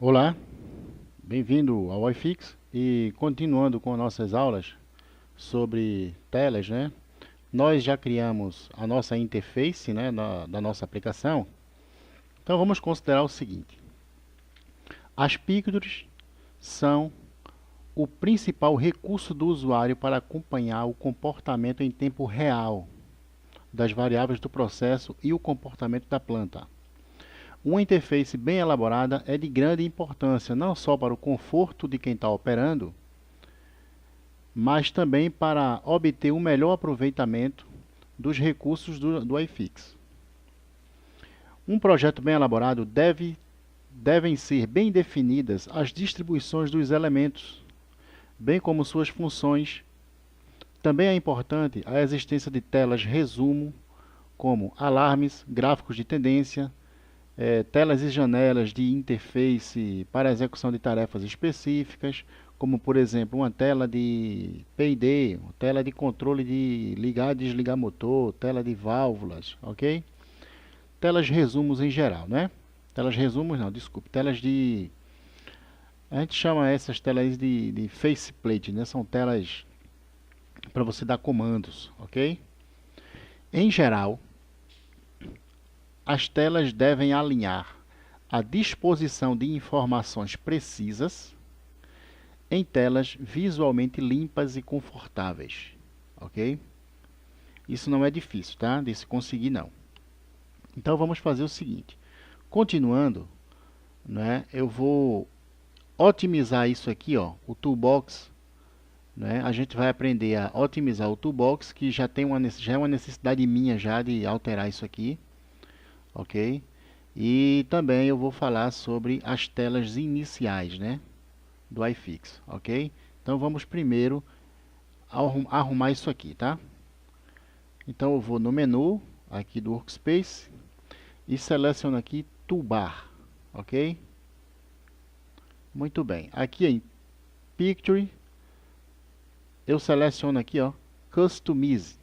Olá, bem-vindo ao iFix e continuando com nossas aulas sobre telas, né? Nós já criamos a nossa interface, né, da nossa aplicação. Então vamos considerar o seguinte: as pictures são o principal recurso do usuário para acompanhar o comportamento em tempo real das variáveis do processo e o comportamento da planta. Uma interface bem elaborada é de grande importância não só para o conforto de quem está operando, mas também para obter um melhor aproveitamento dos recursos do iFix. Um projeto bem elaborado devem ser bem definidas as distribuições dos elementos, bem como suas funções. Também é importante a existência de telas resumo, como alarmes, gráficos de tendência, telas e janelas de interface para a execução de tarefas específicas, como por exemplo uma tela de P&D, tela de controle de ligar e desligar motor, tela de válvulas, ok? Telas resumos em geral, né? Telas resumos não, desculpe, telas de... A gente chama essas telas de faceplate, né? São telas para você dar comandos, ok? Em geral, as telas devem alinhar a disposição de informações precisas em telas visualmente limpas e confortáveis, ok? Isso não é difícil, tá? De se conseguir não. Então vamos fazer o seguinte: continuando, né? Eu vou otimizar isso aqui, ó, o toolbox, né? A gente vai aprender a otimizar o toolbox, que já é uma necessidade minha já de alterar isso aqui, ok? E também eu vou falar sobre as telas iniciais, né, do iFix, ok? Então vamos primeiro arrumar isso aqui, tá? Então eu vou no menu aqui do Workspace e seleciono aqui Toolbar, ok? Muito bem. Aqui em Picture eu seleciono aqui, ó, Customize,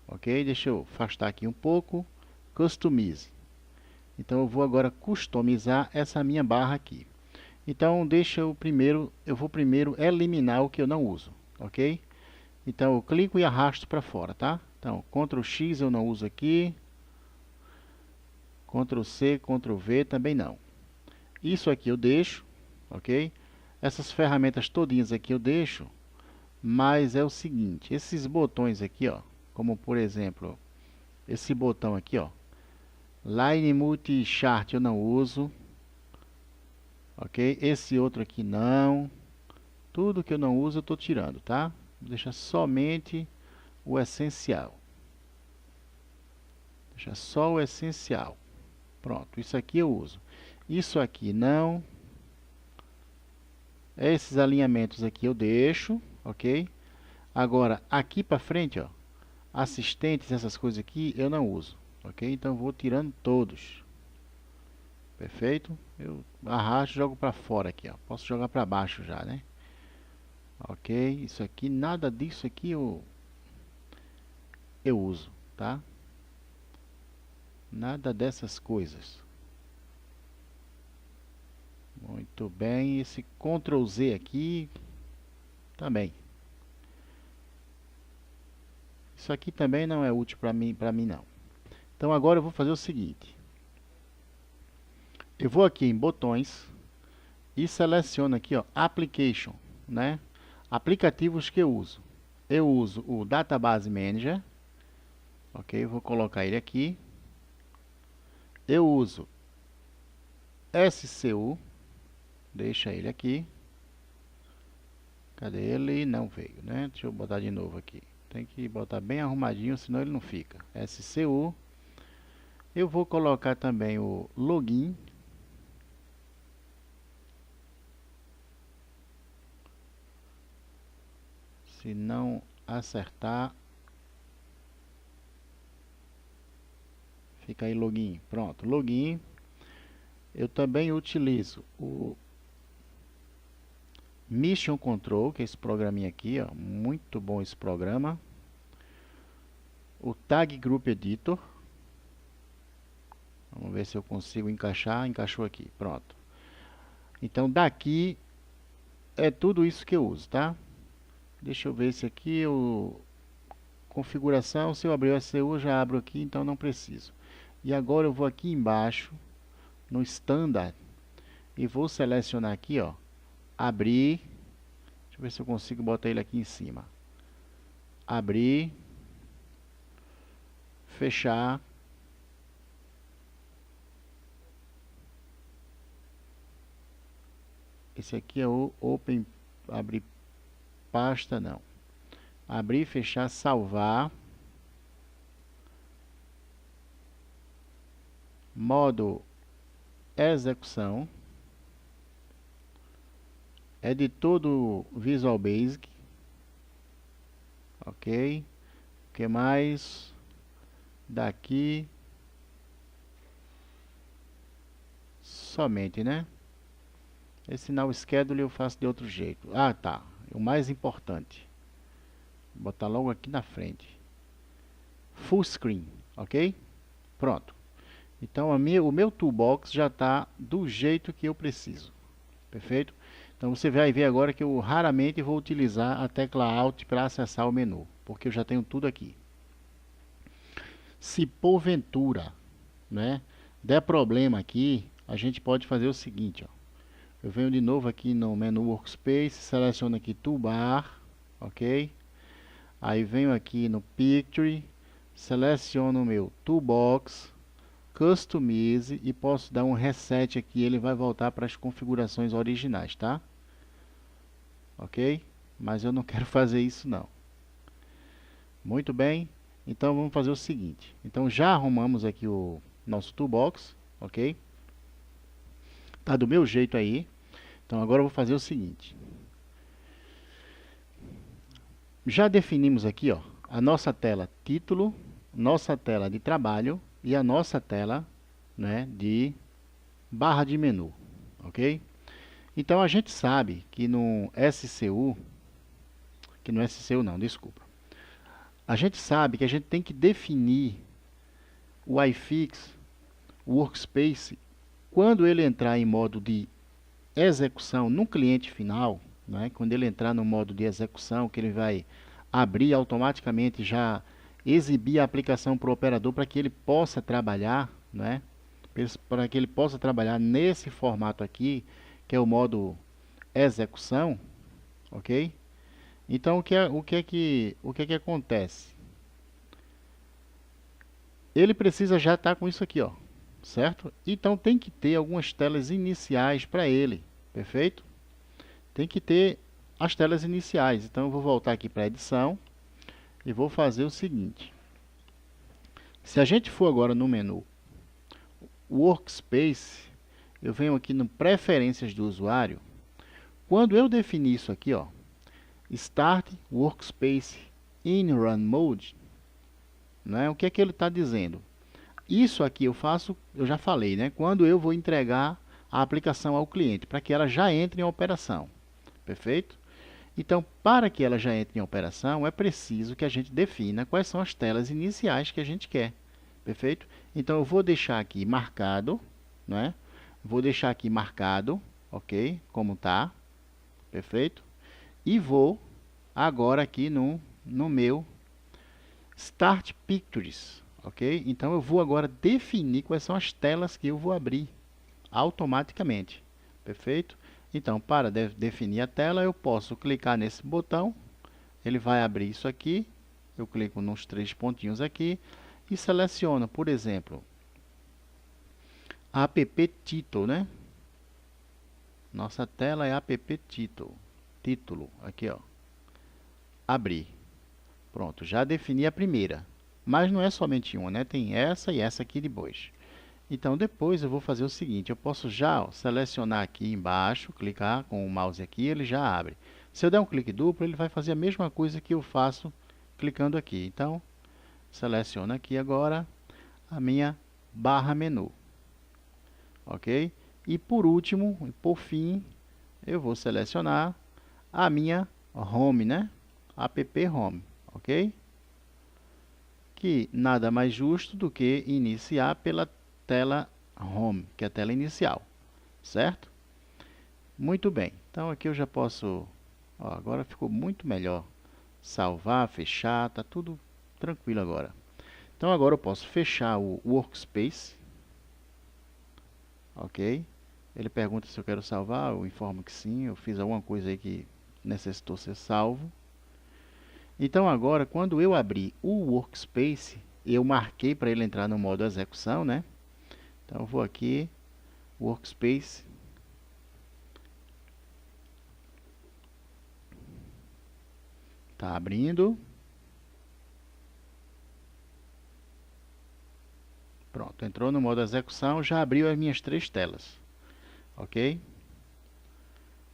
ok? Deixa eu afastar aqui um pouco, Customize. Então eu vou agora customizar essa minha barra aqui. Então eu vou primeiro eliminar o que eu não uso, ok? Então eu clico e arrasto para fora, tá? Então Ctrl X eu não uso aqui, Ctrl C, Ctrl V também não. Isso aqui eu deixo, ok? Essas ferramentas todinhas aqui eu deixo, mas é o seguinte, esses botões aqui, ó, como por exemplo, esse botão aqui, ó, Line Multi Chart eu não uso, ok? Esse outro aqui não. Tudo que eu não uso eu estou tirando, tá? Deixa somente o essencial. Deixa só o essencial. Pronto, isso aqui eu uso. Isso aqui não. Esses alinhamentos aqui eu deixo, ok? Agora, aqui para frente, ó, assistentes, essas coisas aqui eu não uso, ok? Então vou tirando todos. Perfeito? Eu arrasto e jogo para fora aqui, ó. Posso jogar para baixo já, né? Ok, isso aqui, nada disso aqui eu uso, tá? Nada dessas coisas. Muito bem, esse Ctrl Z aqui também. Isso aqui também não é útil para mim não. Então agora eu vou fazer o seguinte. Eu vou aqui em botões e seleciono aqui, ó, Application, né? Aplicativos que eu uso. Eu uso o Database Manager, ok? Vou colocar ele aqui. Eu uso SCU, deixa ele aqui. Cadê ele? Não veio, né? Deixa eu botar de novo aqui. Tem que botar bem arrumadinho, senão ele não fica. SCU. Eu vou colocar também o login. Se não acertar, fica aí login. Pronto, login. Eu também utilizo o Mission Control, que é esse programinha aqui, ó, muito bom esse programa. O Tag Group Editor. Vamos ver se eu consigo encaixar. Encaixou aqui, pronto. Então daqui é tudo isso que eu uso, tá? Deixa eu ver se aqui eu configuração, se eu abrir o SCU, eu já abro aqui, então não preciso. E agora eu vou aqui embaixo no Standard e vou selecionar aqui, ó, abrir. Deixa eu ver se eu consigo botar ele aqui em cima. Abrir, fechar. Esse aqui é o Open, abrir pasta, não. Abrir, fechar, salvar. Modo execução. Editor do Visual Basic. Ok. O que mais? Daqui. Somente, né? Esse now schedule eu faço de outro jeito. Ah, tá. O mais importante. Vou botar logo aqui na frente. Full screen, ok? Pronto. Então o meu toolbox já está do jeito que eu preciso. Perfeito? Então você vai ver agora que eu raramente vou utilizar a tecla Alt para acessar o menu, porque eu já tenho tudo aqui. Se porventura, né, der problema aqui, a gente pode fazer o seguinte, ó. Eu venho de novo aqui no menu Workspace, seleciono aqui Toolbar, ok? Aí venho aqui no Picture, seleciono o meu Toolbox, Customize e posso dar um reset aqui, ele vai voltar para as configurações originais, tá? Ok? Mas eu não quero fazer isso não. Muito bem, então vamos fazer o seguinte. Então já arrumamos aqui o nosso Toolbox, ok? Tá do meu jeito aí. Então agora eu vou fazer o seguinte. Já definimos aqui, ó, a nossa tela título, nossa tela de trabalho e a nossa tela, né, de barra de menu, ok? Então a gente sabe que no SCU, não, desculpa. A gente sabe que a gente tem que definir o iFix, o Workspace, quando ele entrar em modo de execução no cliente final, né? Quando ele entrar no modo de execução, que ele vai abrir automaticamente, já exibir a aplicação para o operador para que ele possa trabalhar, né? Para que ele possa trabalhar nesse formato aqui, que é o modo execução, ok? Então o que acontece? Ele precisa já estar com isso aqui, ó, certo? Então tem que ter algumas telas iniciais para ele, perfeito? Tem que ter as telas iniciais. Então eu vou voltar aqui para a edição e vou fazer o seguinte. Se a gente for agora no menu Workspace, eu venho aqui no Preferências do usuário. Quando eu definir isso aqui, ó, Start Workspace in Run Mode, né, o que é que ele está dizendo? Isso aqui eu faço, eu já falei, né, quando eu vou entregar a aplicação ao cliente, para que ela já entre em operação. Perfeito? Então, para que ela já entre em operação, é preciso que a gente defina quais são as telas iniciais que a gente quer. Perfeito? Então, eu vou deixar aqui marcado, né? Vou deixar aqui marcado, ok? Como está. Perfeito? E vou agora aqui no meu Start Pictures, ok? Então, eu vou agora definir quais são as telas que eu vou abrir automaticamente. Perfeito? Então, para definir a tela, eu posso clicar nesse botão, ele vai abrir isso aqui, eu clico nos três pontinhos aqui e seleciono, por exemplo, app Title, né? Nossa tela é app Title, título, aqui ó, abrir. Pronto, já defini a primeira, mas não é somente uma, né? Tem essa e essa aqui depois. Então, depois eu vou fazer o seguinte, eu posso já selecionar aqui embaixo, clicar com o mouse aqui, ele já abre. Se eu der um clique duplo, ele vai fazer a mesma coisa que eu faço clicando aqui. Então, seleciono aqui agora a minha barra menu. Ok? E por último, e por fim, eu vou selecionar a minha home, né? App Home, ok? Que nada mais justo do que iniciar pela tela Home, que é a tela inicial, certo? Muito bem, então aqui eu já posso, ó, agora ficou muito melhor. Salvar, fechar, tá tudo tranquilo agora. Então agora eu posso fechar o Workspace, ok? Ele pergunta se eu quero salvar, eu informo que sim, eu fiz alguma coisa aí que necessitou ser salvo. Então agora, quando eu abrir o Workspace, eu marquei para ele entrar no modo execução, né? Então eu vou aqui, Workspace. Tá abrindo. Pronto, entrou no modo execução, já abriu as minhas 3 telas. Ok?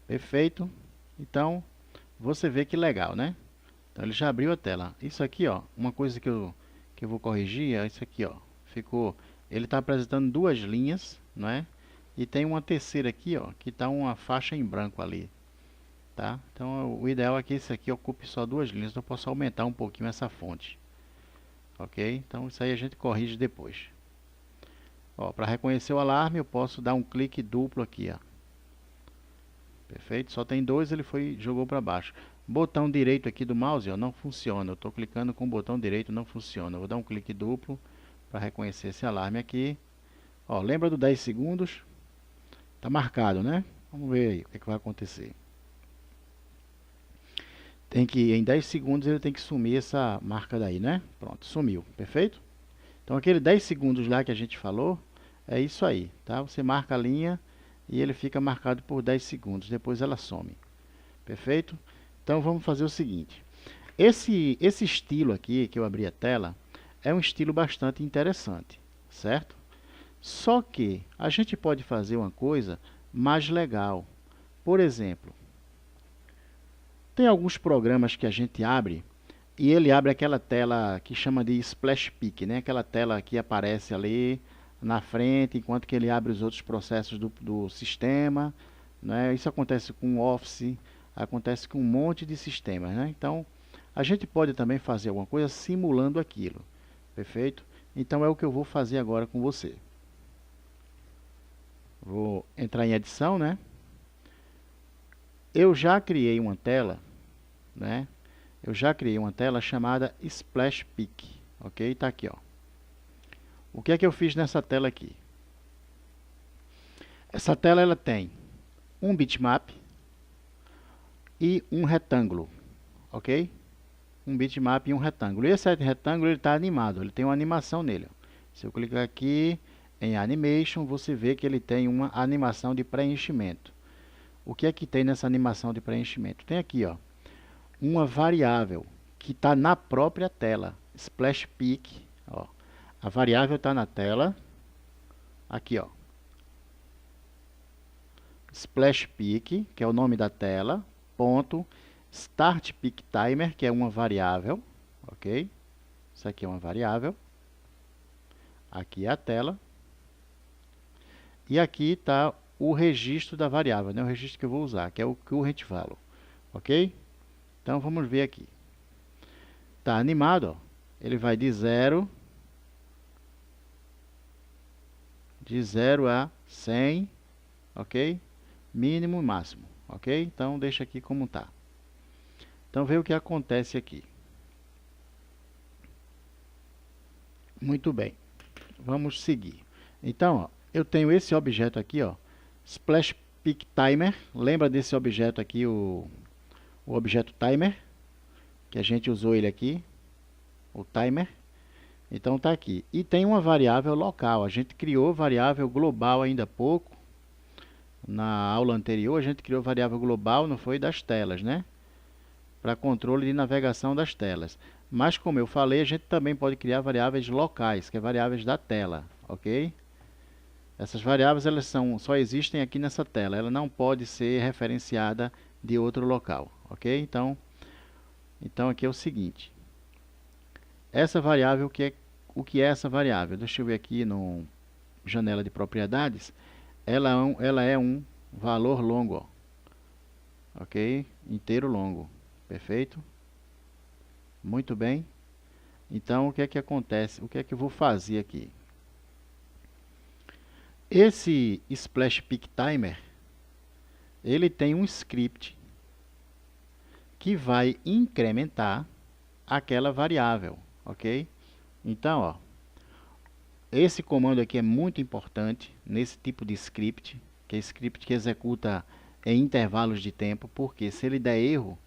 Perfeito. Então, você vê que legal, né? Então ele já abriu a tela. Isso aqui, ó, uma coisa que eu vou corrigir é isso aqui, ó. Ficou, ele está apresentando 2 linhas, não é? E tem uma terceira aqui, ó, que está uma faixa em branco ali, tá? Então o ideal é que esse aqui ocupe só 2 linhas. Então eu posso aumentar um pouquinho essa fonte, ok? Então isso aí a gente corrige depois. Ó, para reconhecer o alarme eu posso dar um clique duplo aqui, ó. Perfeito? Só tem 2, ele jogou para baixo. Botão direito aqui do mouse, ó, não funciona. Eu estou clicando com o botão direito, não funciona. Eu vou dar um clique duplo para reconhecer esse alarme aqui. Ó, lembra do 10 segundos? Tá marcado, né? Vamos ver aí o que vai acontecer. Tem que, em 10 segundos ele tem que sumir essa marca daí, né? Pronto, sumiu. Perfeito? Então aquele 10 segundos lá que a gente falou, é isso aí, tá? Você marca a linha e ele fica marcado por 10 segundos. Depois ela some. Perfeito? Então vamos fazer o seguinte. Esse estilo aqui que eu abri a tela é um estilo bastante interessante, certo? Só que a gente pode fazer uma coisa mais legal. Por exemplo, tem alguns programas que a gente abre e ele abre aquela tela que chama de Splash Pic, né? Aquela tela que aparece ali na frente enquanto que ele abre os outros processos do sistema, né? Isso acontece com o Office, acontece com um monte de sistemas, né? Então, a gente pode também fazer alguma coisa simulando aquilo, perfeito? Então é o que eu vou fazer agora com você. Vou entrar em edição, né? Eu já criei uma tela, né? Eu já criei uma tela chamada Splash Pic, ok? Tá aqui, ó. O que é que eu fiz nessa tela aqui? Essa tela ela tem um bitmap e um retângulo, ok? Um bitmap e um retângulo. E esse retângulo ele está animado, ele tem uma animação nele. Se eu clicar aqui em Animation, você vê que ele tem uma animação de preenchimento. O que é que tem nessa animação de preenchimento? Tem aqui, ó, uma variável que está na própria tela, Splash Pic, ó. A variável está na tela, aqui, ó, Splash Pic, que é o nome da tela, ponto, Start Pic Timer, que é uma variável, ok? Isso aqui é uma variável. Aqui é a tela. E aqui está o registro da variável, né? O registro que eu vou usar, que é o current value, ok? Então vamos ver aqui. Está animado, ó. Ele vai de 0 a 100, ok? Mínimo e máximo, ok? Então deixa aqui como está. Então vê o que acontece aqui. Muito bem, vamos seguir. Então, ó, eu tenho esse objeto aqui, ó, Splash Pic Timer. Lembra desse objeto aqui, o objeto Timer, que a gente usou ele aqui, o Timer. Então tá aqui. E tem uma variável local. A gente criou variável global ainda há pouco. Na aula anterior a gente criou variável global, não foi, das telas, né? Para controle de navegação das telas. Mas como eu falei, a gente também pode criar variáveis locais, que é variáveis da tela, ok? Essas variáveis elas só existem aqui nessa tela. Ela não pode ser referenciada de outro local, ok? Então aqui é o seguinte. Essa variável, o que é essa variável? Deixa eu ver aqui no janela de propriedades. Ela é um valor longo, ó. Ok? Inteiro longo. Perfeito? Muito bem. Então, o que é que acontece? O que é que eu vou fazer aqui? Esse Splash Pic Timer, ele tem um script que vai incrementar aquela variável, ok? Então, ó, esse comando aqui é muito importante nesse tipo de script, que é script que executa em intervalos de tempo, porque se ele der erro,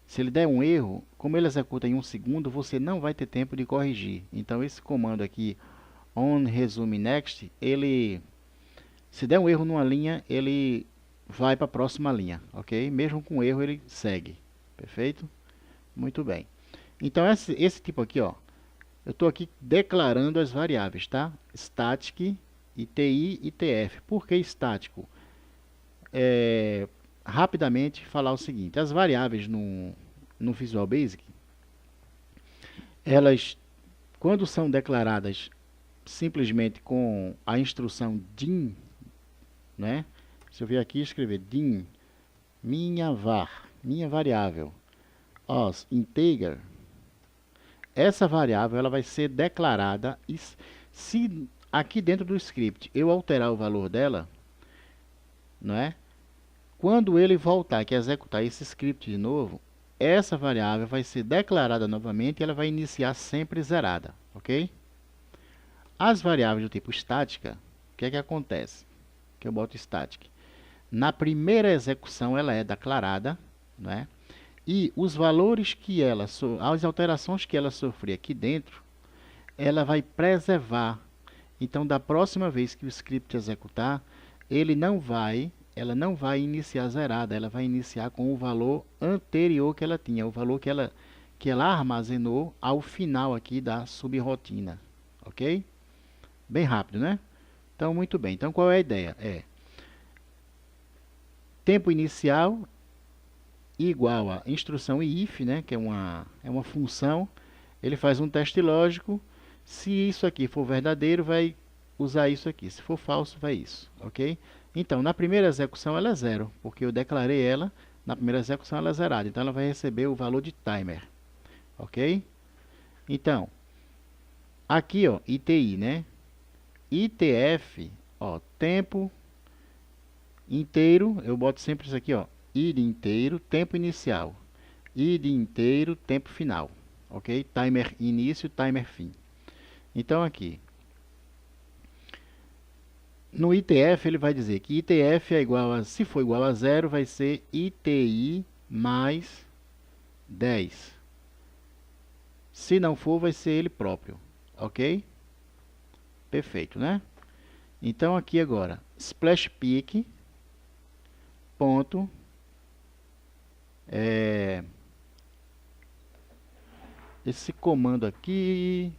se ele der um erro, como ele executa em 1 segundo, você não vai ter tempo de corrigir. Então esse comando aqui, on resume next, ele, se der um erro numa linha, ele vai para a próxima linha, ok? Mesmo com erro ele segue, perfeito? Muito bem. Então esse tipo aqui, ó, eu estou aqui declarando as variáveis, tá? Static, ITI e TF. Por que estático? Rapidamente falar o seguinte, as variáveis no Visual Basic, elas, quando são declaradas simplesmente com a instrução dim, né? Se eu vier aqui e escrever dim, minha var, minha variável, os integer, essa variável ela vai ser declarada, e se aqui dentro do script eu alterar o valor dela, não é? Quando ele voltar aqui a executar esse script de novo, essa variável vai ser declarada novamente e ela vai iniciar sempre zerada, ok? As variáveis do tipo estática, o que é que acontece? Que eu boto static. Na primeira execução ela é declarada, né? E os valores que ela, as alterações que ela sofrer aqui dentro, ela vai preservar. Então, da próxima vez que o script executar, ela não vai iniciar zerada, ela vai iniciar com o valor anterior que ela tinha, o valor que ela armazenou ao final aqui da subrotina, ok? Bem rápido, né? Então, muito bem. Então, qual é a ideia? Tempo inicial igual a instrução if, né? Que é uma função. Ele faz um teste lógico. Se isso aqui for verdadeiro, vai usar isso aqui. Se for falso, vai isso, ok? Então, na primeira execução ela é zero, porque eu declarei ela, na primeira execução ela é zerada. Então, ela vai receber o valor de timer, ok? Então, aqui, ó, ITI, né? ITF, ó, tempo inteiro, eu boto sempre isso aqui, ó, id inteiro, tempo inicial, id inteiro, tempo final, ok? Timer início, timer fim. Então, aqui, no ITF ele vai dizer que ITF é igual a, se for igual a zero, vai ser ITI mais 10. Se não for, vai ser ele próprio, ok? Perfeito, né? Então, aqui agora, splash peak, ponto, esse comando aqui,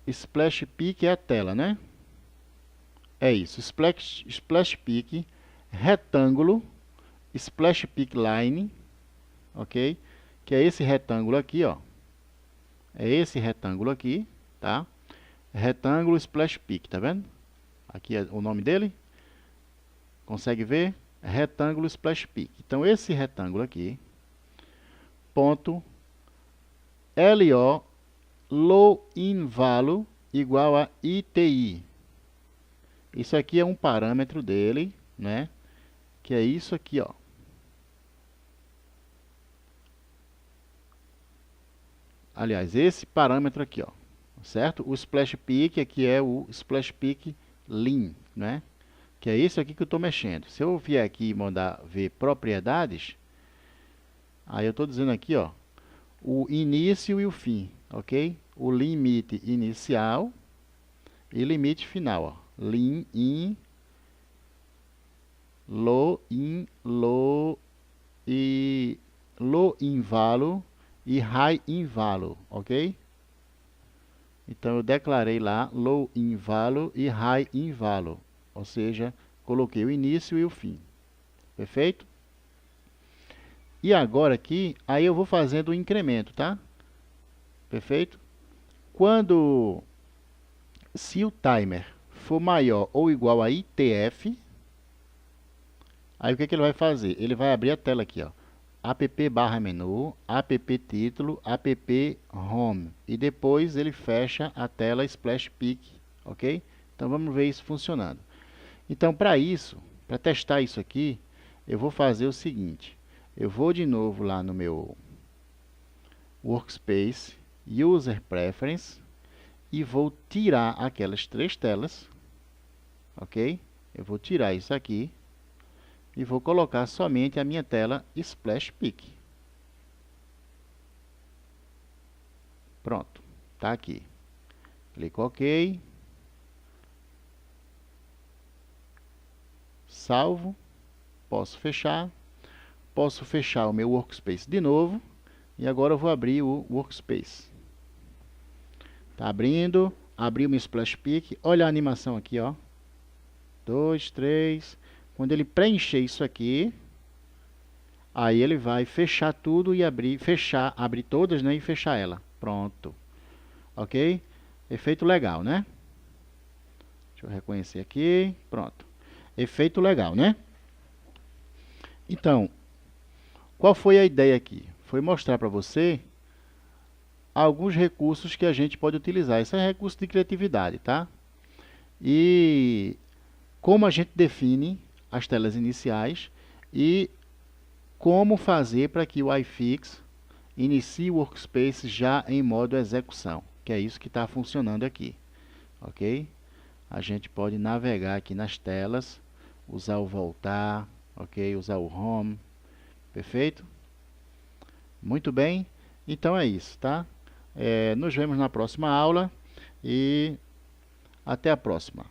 splash peak é a tela, né? É isso, splash peak, retângulo, splash peak line, ok? Que é esse retângulo aqui, ó. É esse retângulo aqui, tá? Retângulo splash peak, tá vendo? Aqui é o nome dele. Consegue ver? Retângulo splash peak. Então, esse retângulo aqui, ponto LO low in value igual a ITI. Isso aqui é um parâmetro dele, né? Que é isso aqui, ó. Aliás, esse parâmetro aqui, ó. Certo? O splash peak aqui é o splash peak lim, né? Que é isso aqui que eu estou mexendo. Se eu vier aqui e mandar ver propriedades, aí eu estou dizendo aqui, ó, o início e o fim, ok? O limite inicial e limite final, ó. Lim in, low in value e high in value, ok? Então eu declarei lá low in value e high in value, ou seja, coloquei o início e o fim. Perfeito? E agora aqui, aí eu vou fazendo o incremento, tá? Perfeito? Se o timer for maior ou igual a ITF, aí o que ele vai fazer? Ele vai abrir a tela aqui, ó. app/menu, app-título, app-home. E depois ele fecha a tela Splash Peak, ok? Então vamos ver isso funcionando. Então, para isso, para testar isso aqui, eu vou fazer o seguinte. Eu vou de novo lá no meu Workspace, User Preference, e vou tirar aquelas 3 telas, ok? Eu vou tirar isso aqui e vou colocar somente a minha tela Splash Pic. Pronto, tá aqui. Clico OK. Salvo. Posso fechar o meu Workspace de novo. E agora eu vou abrir o Workspace. Tá abrindo. Abri o meu Splash Pic. Olha a animação aqui, ó. 2, 3. Quando ele preencher isso aqui, aí ele vai fechar tudo e abrir todas, né, e fechar ela. Pronto. OK? Efeito legal, né? Deixa eu reconhecer aqui. Pronto. Efeito legal, né? Então, qual foi a ideia aqui? Foi mostrar para você alguns recursos que a gente pode utilizar. Esse é recurso de criatividade, tá? E como a gente define as telas iniciais e como fazer para que o iFix inicie o Workspace já em modo execução, que é isso que está funcionando aqui, ok? A gente pode navegar aqui nas telas, usar o voltar, ok? Usar o home, perfeito? Muito bem, então é isso, tá? Nos vemos na próxima aula e até a próxima.